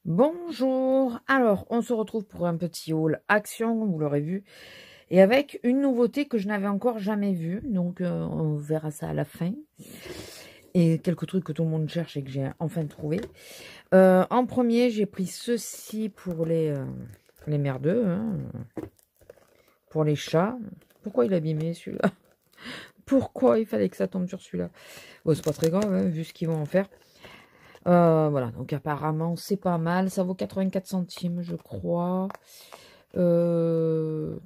Bonjour, alors on se retrouve pour un petit haul action, vous l'aurez vu, et avec une nouveauté que je n'avais encore jamais vue, donc on verra ça à la fin, et quelques trucs que tout le monde cherche et que j'ai enfin trouvé. En premier, j'ai pris ceci pour les merdeux, hein, pour les chats. Pourquoi il est abîmé celui-là? Pourquoi il fallait que ça tombe sur celui-là? Bon, c'est pas très grave, hein, vu ce qu'ils vont en faire. Voilà, donc apparemment c'est pas mal, ça vaut 84 centimes je crois. Alors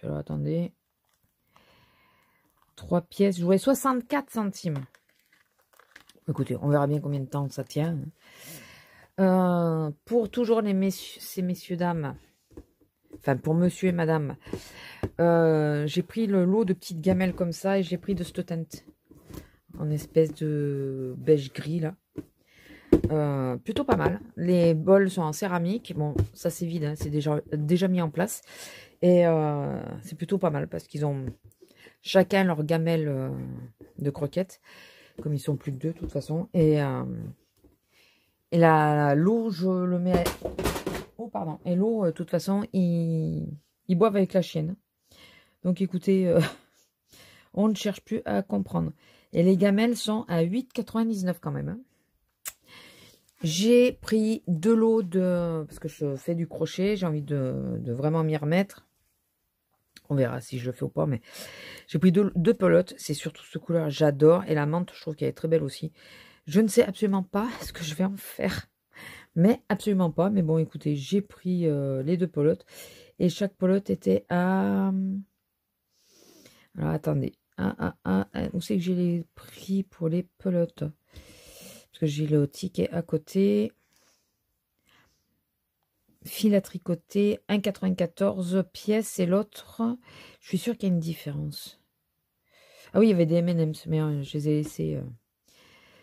attendez, 3 pièces, je jouais 64 centimes. Écoutez, on verra bien combien de temps ça tient. Pour toujours les messieurs, ces messieurs dames, enfin pour monsieur et madame, j'ai pris le lot de petites gamelles comme ça et j'ai pris de cette teinte en espèce de beige gris là. Plutôt pas mal. Les bols sont en céramique. Bon, ça c'est vide, hein, c'est déjà mis en place. Et c'est plutôt pas mal parce qu'ils ont chacun leur gamelle de croquettes. Comme ils sont plus que deux de toute façon. Et l'eau, je le mets... Oh, pardon. Et l'eau, de toute façon, ils boivent avec la chienne. Donc écoutez, on ne cherche plus à comprendre. Et les gamelles sont à 8,99 quand même. Hein. J'ai pris de l'eau parce que je fais du crochet, j'ai envie de vraiment m'y remettre. On verra si je le fais ou pas, mais j'ai pris deux pelotes. C'est surtout ce couleur, j'adore. Et la menthe, je trouve qu'elle est très belle aussi. Je ne sais absolument pas ce que je vais en faire, mais absolument pas. Mais bon, écoutez, j'ai pris les deux pelotes. Et chaque pelote était à... Alors, attendez. Où c'est que j'ai les prix pour les pelotes? Parce que j'ai le ticket à côté. Fil à tricoter, 1,94 pièces et l'autre, je suis sûre qu'il y a une différence. Ah oui, il y avait des M&M's, mais je les ai laissés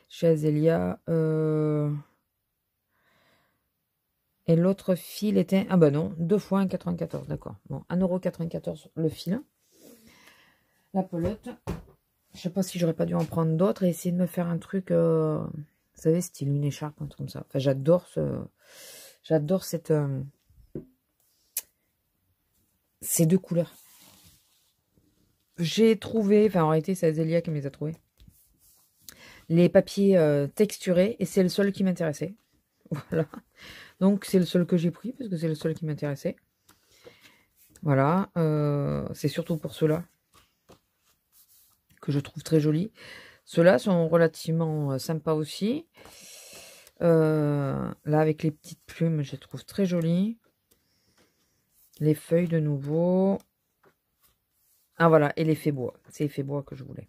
chez Azélia. Et l'autre fil était... Ah bah non, 2 fois 1,94, d'accord. Bon, 1,94 € le fil. La pelote. Je sais pas si j'aurais pas dû en prendre d'autres et essayer de me faire un truc, vous savez, style une écharpe, un truc comme ça. Enfin, j'adore ces deux couleurs. J'ai trouvé, enfin en réalité c'est Azélia qui me les a trouvés, les papiers texturés et c'est le seul qui m'intéressait. Voilà. Donc c'est le seul que j'ai pris parce que c'est le seul qui m'intéressait. Voilà. C'est surtout pour ceux-là que je trouve très jolis. Ceux-là sont relativement sympas aussi. Là avec les petites plumes, je les trouve très jolies. Les feuilles de nouveau. Ah voilà, et l'effet bois. C'est l'effet bois que je voulais.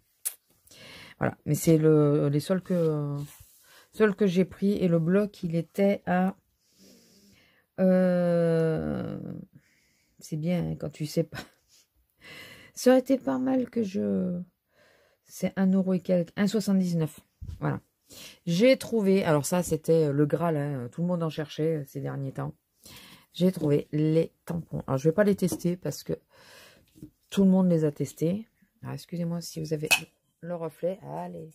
Voilà, mais c'est les seuls que j'ai pris. Et le bloc, il était à... c'est bien hein, quand tu sais pas. Ça aurait été pas mal que je... C'est 1 € et quelques. 1,79 €. Voilà. J'ai trouvé... Alors ça, c'était le Graal. Hein, tout le monde en cherchait ces derniers temps. J'ai trouvé les tampons. Alors, je vais pas les tester parce que tout le monde les a testés. Alors, excusez-moi si vous avez le reflet. Allez.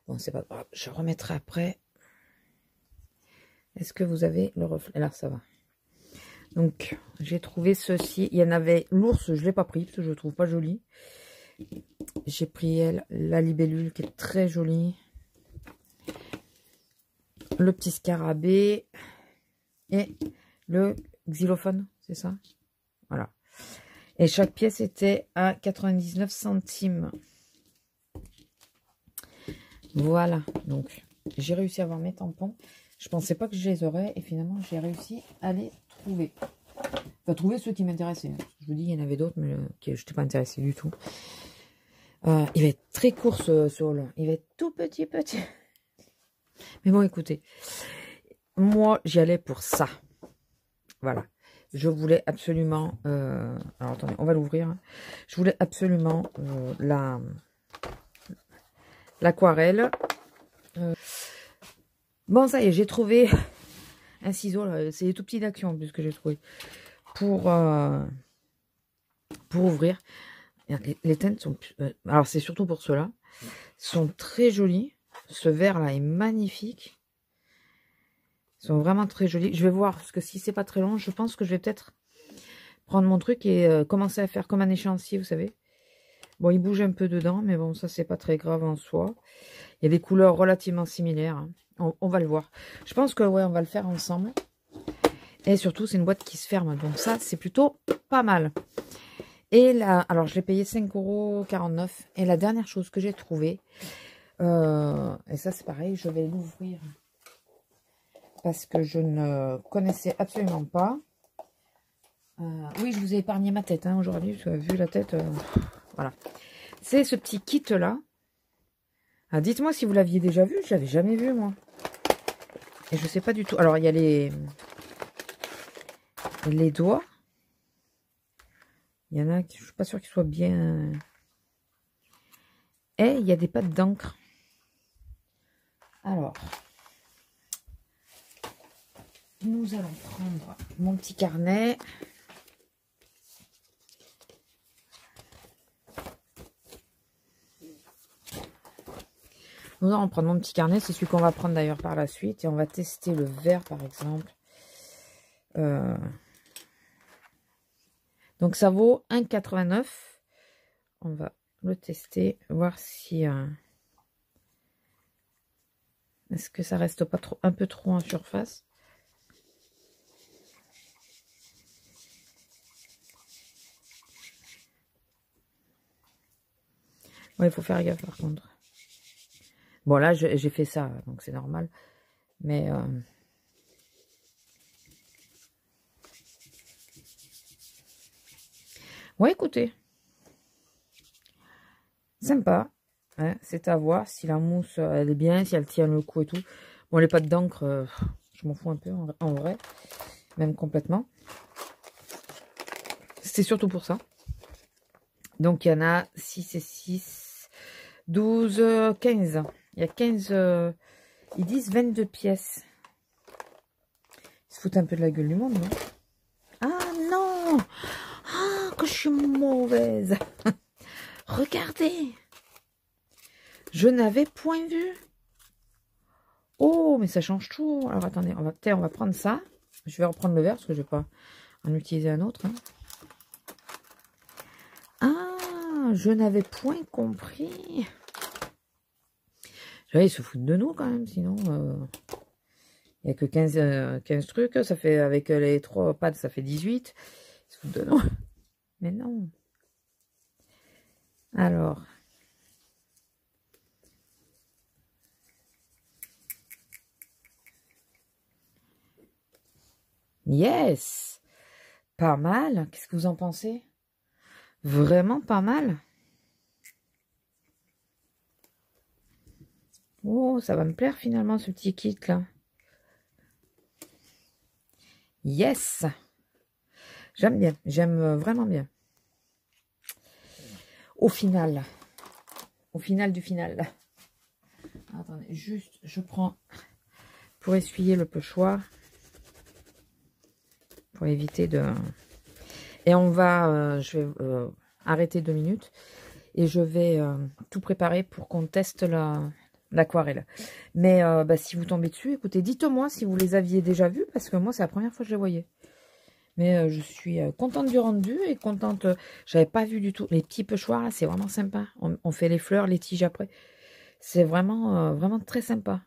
Bon, c'est pas grave. Je remettrai après. Est-ce que vous avez le reflet? Alors, ça va. Donc, j'ai trouvé ceci. Il y en avait... L'ours, je ne l'ai pas pris parce que je le trouve pas joli. J'ai pris la libellule qui est très jolie. Le petit scarabée. Et le xylophone, c'est ça? Voilà. Et chaque pièce était à 99 centimes. Voilà. Donc, j'ai réussi à avoir mes tampons. Je pensais pas que je les aurais. Et finalement, j'ai réussi à les trouver. Enfin, trouver ceux qui m'intéressaient. Je vous dis, il y en avait d'autres, mais je n'étais pas intéressée du tout. Il va être très court ce haul. Il va être tout petit. Mais bon, écoutez. Moi, j'y allais pour ça. Voilà. Je voulais absolument... alors, attendez, on va l'ouvrir. Je voulais absolument l'aquarelle. Bon, ça y est, j'ai trouvé un ciseau. C'est les tout petits d'Action, en plus, que j'ai trouvé. Pour ouvrir. Les teintes sont... alors, c'est surtout pour ceux-là. Sont très jolis. Ce vert-là est magnifique. Ils sont vraiment très jolis. Je vais voir, parce que si c'est pas très long, je pense que je vais peut-être prendre mon truc et commencer à faire comme un échéancier, vous savez. Bon, il bouge un peu dedans, mais bon, ça, c'est pas très grave en soi. Il y a des couleurs relativement similaires. Hein. On va le voir. Je pense que, ouais, on va le faire ensemble. Et surtout, c'est une boîte qui se ferme. Donc ça, c'est plutôt pas mal. Et là, alors, je l'ai payé 5,49 €. Et la dernière chose que j'ai trouvée, et ça, c'est pareil, je vais l'ouvrir. Parce que je ne connaissais absolument pas. Oui, je vous ai épargné ma tête hein, aujourd'hui. Vu la tête, voilà. C'est ce petit kit-là. Ah, dites-moi si vous l'aviez déjà vu. Je l'avais jamais vu, moi. Et je sais pas du tout. Alors, il y a les doigts. Il y en a qui, je suis pas sûre qu'ils soient bien... Et il y a des pattes d'encre. Alors, nous allons prendre mon petit carnet. Nous allons prendre mon petit carnet. C'est celui qu'on va prendre d'ailleurs par la suite. Et on va tester le vert, par exemple. Donc, ça vaut 1,89 €. On va le tester. Voir si... est-ce que ça reste pas trop, un peu trop en surface? Ouais, il faut faire gaffe par contre. Bon, là, j'ai fait ça, donc c'est normal. Mais... ouais, écoutez. Sympa. Hein, c'est à voir si la mousse, elle est bien, si elle tient le coup et tout. Bon, les pâtes d'encre, je m'en fous un peu en vrai. Même complètement. C'est surtout pour ça. Donc, il y en a 6 et 6, 12, 15. Il y a 15, ils disent 22 pièces. Ils se foutent un peu de la gueule du monde, non? Ah non! Ah, que je suis mauvaise! Regardez! Je n'avais point vu. Oh, mais ça change tout. Alors, attendez, on va prendre ça. Je vais reprendre le verre parce que je ne vais pas en utiliser un autre. Hein. Ah, je n'avais point compris. Ils se foutent de nous quand même, sinon... il n'y a que 15 trucs. Ça fait, avec les 3 pattes, ça fait 18. Ils se foutent de nous. Mais non. Alors... Yes! Pas mal. Qu'est-ce que vous en pensez? Vraiment pas mal. Oh, ça va me plaire finalement ce petit kit là. Yes! J'aime bien. J'aime vraiment bien. Au final du final. Attendez, juste, je prends pour essuyer le pochoir. Pour éviter de... Et on va... je vais arrêter 2 minutes. Et je vais tout préparer pour qu'on teste l'aquarelle. Mais bah, si vous tombez dessus, écoutez, dites-moi si vous les aviez déjà vus. Parce que moi, c'est la première fois que je les voyais. Mais je suis contente du rendu et contente... j'avais pas vu du tout. Les petits pochoirs, là, c'est vraiment sympa. On fait les fleurs, les tiges après. C'est vraiment, vraiment très sympa.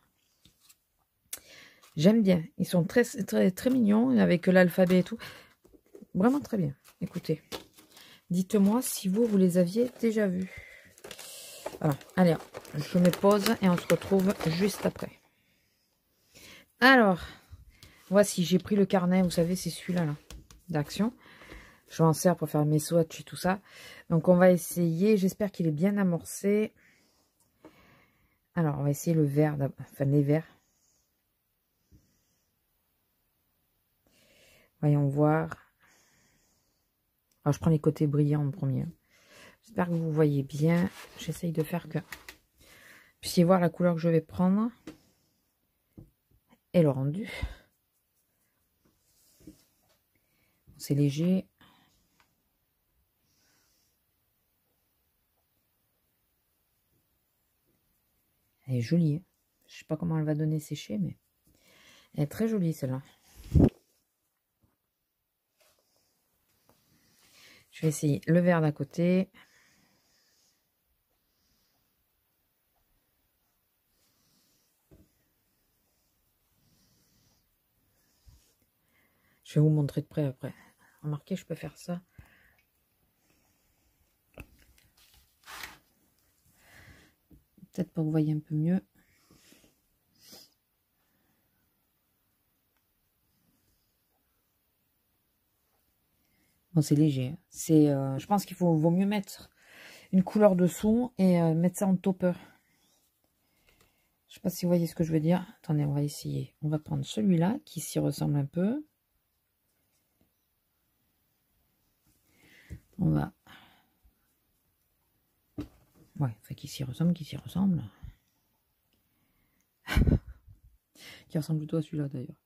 J'aime bien. Ils sont très, très, très mignons avec l'alphabet et tout. Vraiment très bien. Écoutez. Dites-moi si vous les aviez déjà vus. Voilà. Allez, je me pose et on se retrouve juste après. Alors, voici, j'ai pris le carnet. Vous savez, c'est celui-là là, d'action. Je m'en sers pour faire mes swatchs et tout ça. Donc, on va essayer. J'espère qu'il est bien amorcé. Alors, on va essayer le vert, enfin les verts. Voyons voir. Alors, je prends les côtés brillants en premier. J'espère que vous voyez bien. J'essaye de faire que vous puissiez voir la couleur que je vais prendre. Et le rendu. C'est léger. Elle est jolie. Hein. Je sais pas comment elle va donner sécher, mais Elle est très jolie celle-là. Je vais essayer le vert d'à côté. Je vais vous montrer de près après. Remarquez, je peux faire ça. Peut-être pour que vous voyez un peu mieux. Bon, c'est léger. Je pense qu'il vaut mieux mettre une couleur dessous et mettre ça en topper. Je sais pas si vous voyez ce que je veux dire. Attendez, on va essayer. On va prendre celui-là qui s'y ressemble un peu. On va... Ouais, enfin qui s'y ressemble, qui s'y ressemble. Qui ressemble plutôt à celui-là d'ailleurs.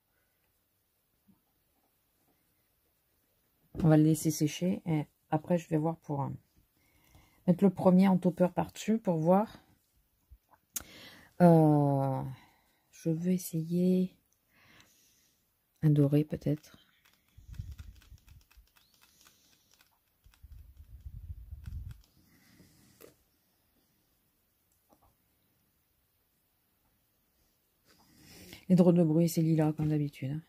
On va le laisser sécher et après je vais voir pour mettre le premier en topper par-dessus pour voir. Je veux essayer un doré peut-être. Les drôles de bruit, c'est lilas comme d'habitude.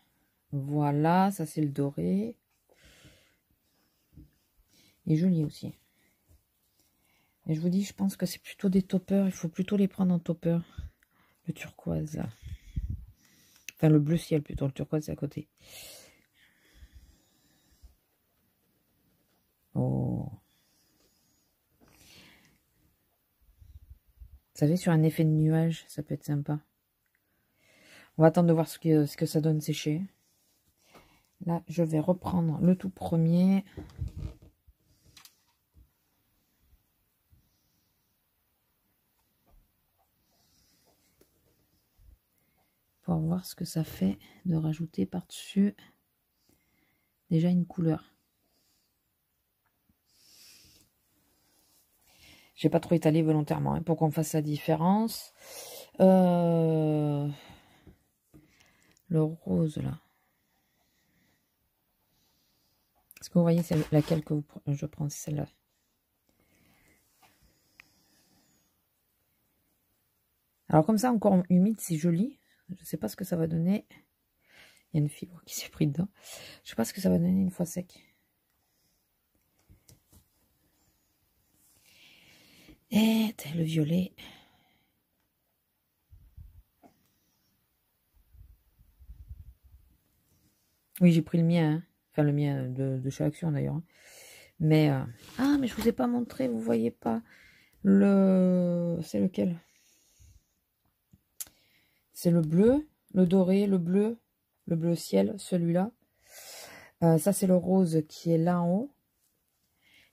Voilà, ça c'est le doré. Il est joli aussi. Et je vous dis, je pense que c'est plutôt des toppers. Il faut plutôt les prendre en topper. Le turquoise là. Enfin le bleu ciel plutôt, le turquoise c'est à côté. Oh. Vous savez, sur un effet de nuage, ça peut être sympa. On va attendre de voir ce que ça donne sécher. Là, je vais reprendre le tout premier. Pour voir ce que ça fait de rajouter par-dessus déjà une couleur. J'ai pas trop étalé volontairement hein, pour qu'on fasse la différence. Le rose là. Est-ce que vous voyez laquelle que je prends? C'est celle-là. Alors comme ça, encore humide, c'est joli. Je sais pas ce que ça va donner. Il y a une fibre qui s'est pris dedans. Je sais pas ce que ça va donner une fois sec. Et le violet. Oui, j'ai pris le mien. Hein. Enfin, le mien de chez Action d'ailleurs. Hein. Mais... Ah, mais je vous ai pas montré, vous voyez pas. C'est lequel? C'est le bleu, le doré, le bleu ciel, celui-là. Ça, c'est le rose qui est là en haut.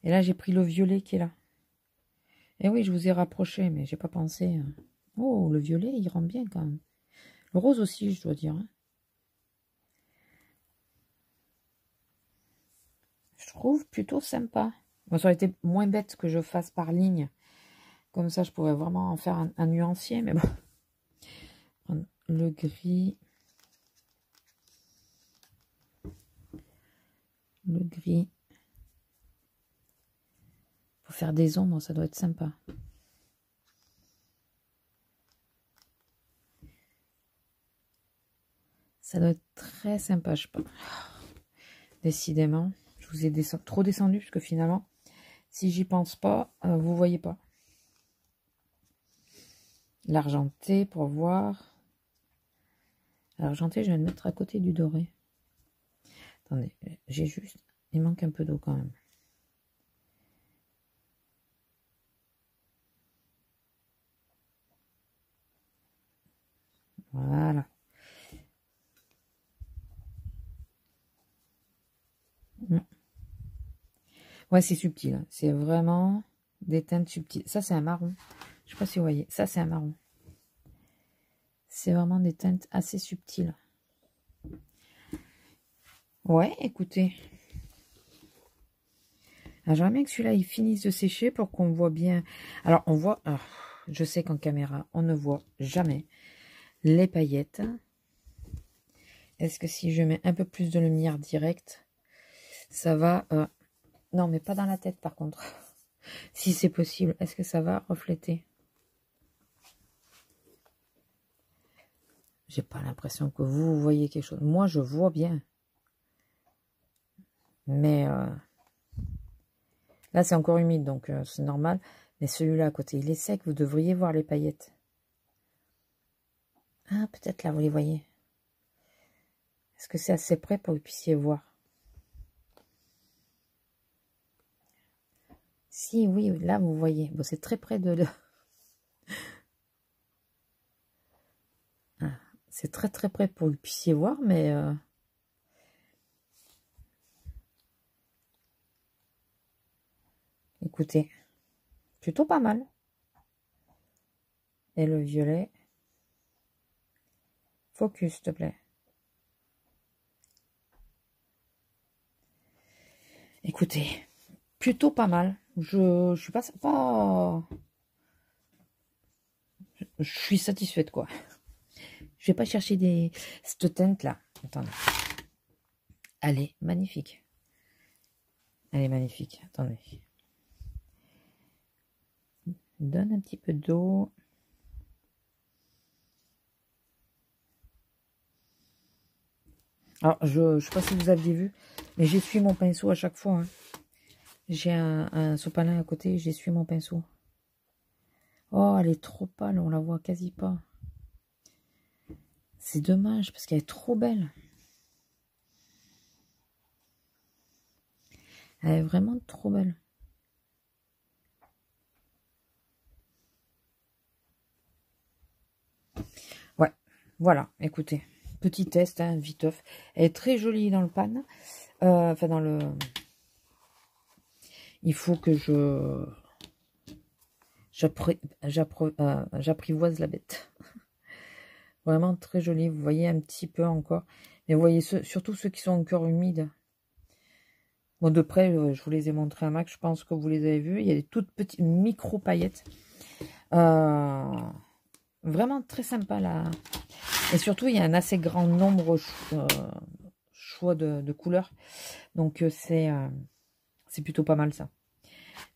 Et là, j'ai pris le violet qui est là. Et oui, je vous ai rapproché, mais j'ai pas pensé. Oh, le violet, il rend bien quand même. Le rose aussi, je dois dire. Hein. Je trouve plutôt sympa. Bon, ça aurait été moins bête que je fasse par ligne. Comme ça, je pourrais vraiment en faire un nuancier, mais bon. Le gris. Le gris. Pour faire des ombres, ça doit être sympa. Ça doit être très sympa, je pense. Décidément, je vous ai trop descendu, parce que finalement, si j'y pense pas, vous voyez pas. L'argenté, pour voir. L'argenté, je vais le mettre à côté du doré. Attendez, j'ai juste... Il manque un peu d'eau quand même. Voilà. Ouais, c'est subtil. Hein. C'est vraiment des teintes subtiles. Ça, c'est un marron. Je sais pas si vous voyez. Ça, c'est un marron. C'est vraiment des teintes assez subtiles. Ouais, écoutez. J'aimerais bien que celui-là, il finisse de sécher pour qu'on voit bien. Alors, on voit... Alors, je sais qu'en caméra, on ne voit jamais les paillettes. Est-ce que si je mets un peu plus de lumière directe, ça va... Non, mais pas dans la tête par contre. Si c'est possible, est-ce que ça va refléter? J'ai pas l'impression que vous voyez quelque chose. Moi, je vois bien. Mais là, c'est encore humide, donc c'est normal. Mais celui-là à côté, il est sec. Vous devriez voir les paillettes. Ah, peut-être là, vous les voyez. Est-ce que c'est assez près pour que vous puissiez voir? Si, oui, là, vous voyez. Bon, c'est très près de... Ah, c'est très, très près pour que vous puissiez voir, mais... Écoutez, plutôt pas mal. Et le violet. Focus, s'il te plaît. Écoutez, plutôt pas mal. Je suis pas... Je suis satisfaite, quoi. Je vais pas chercher cette teinte là. Attendez. Elle est magnifique. Elle est magnifique. Attendez. Donne un petit peu d'eau. Alors, je sais pas si vous aviez vu, mais j'essuie mon pinceau à chaque fois. Hein. J'ai un sopalin à côté, j'essuie mon pinceau. Oh, elle est trop pâle, on la voit quasi pas. C'est dommage, parce qu'elle est trop belle. Elle est vraiment trop belle. Ouais, voilà, écoutez. Petit test, hein, viteuf. Elle est très jolie dans le pan. Enfin, dans le... Il faut que j'apprivoise la bête. Vraiment très jolie. Vous voyez un petit peu encore. Mais vous voyez surtout ceux qui sont encore humides. Bon, de près, je vous les ai montrés à max. Je pense que vous les avez vus. Il y a des toutes petites micro paillettes. Vraiment très sympa là. Et surtout, il y a un assez grand nombre choix de couleurs. Donc, c'est plutôt pas mal ça.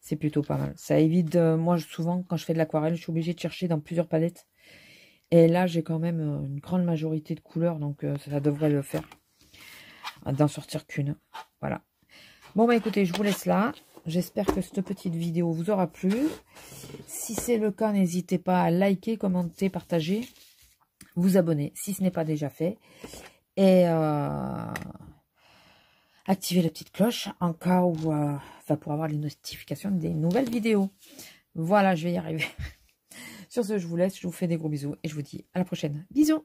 C'est plutôt pas mal. Ça évite, moi souvent quand je fais de l'aquarelle, je suis obligée de chercher dans plusieurs palettes. Et là, j'ai quand même une grande majorité de couleurs, donc ça devrait le faire. D'en sortir qu'une. Voilà. Bon, bah écoutez, je vous laisse là. J'espère que cette petite vidéo vous aura plu. Si c'est le cas, n'hésitez pas à liker, commenter, partager, vous abonner si ce n'est pas déjà fait. Et activer la petite cloche en cas où, pour avoir les notifications des nouvelles vidéos. Voilà, je vais y arriver. Sur ce, je vous laisse, je vous fais des gros bisous et je vous dis à la prochaine. Bisous!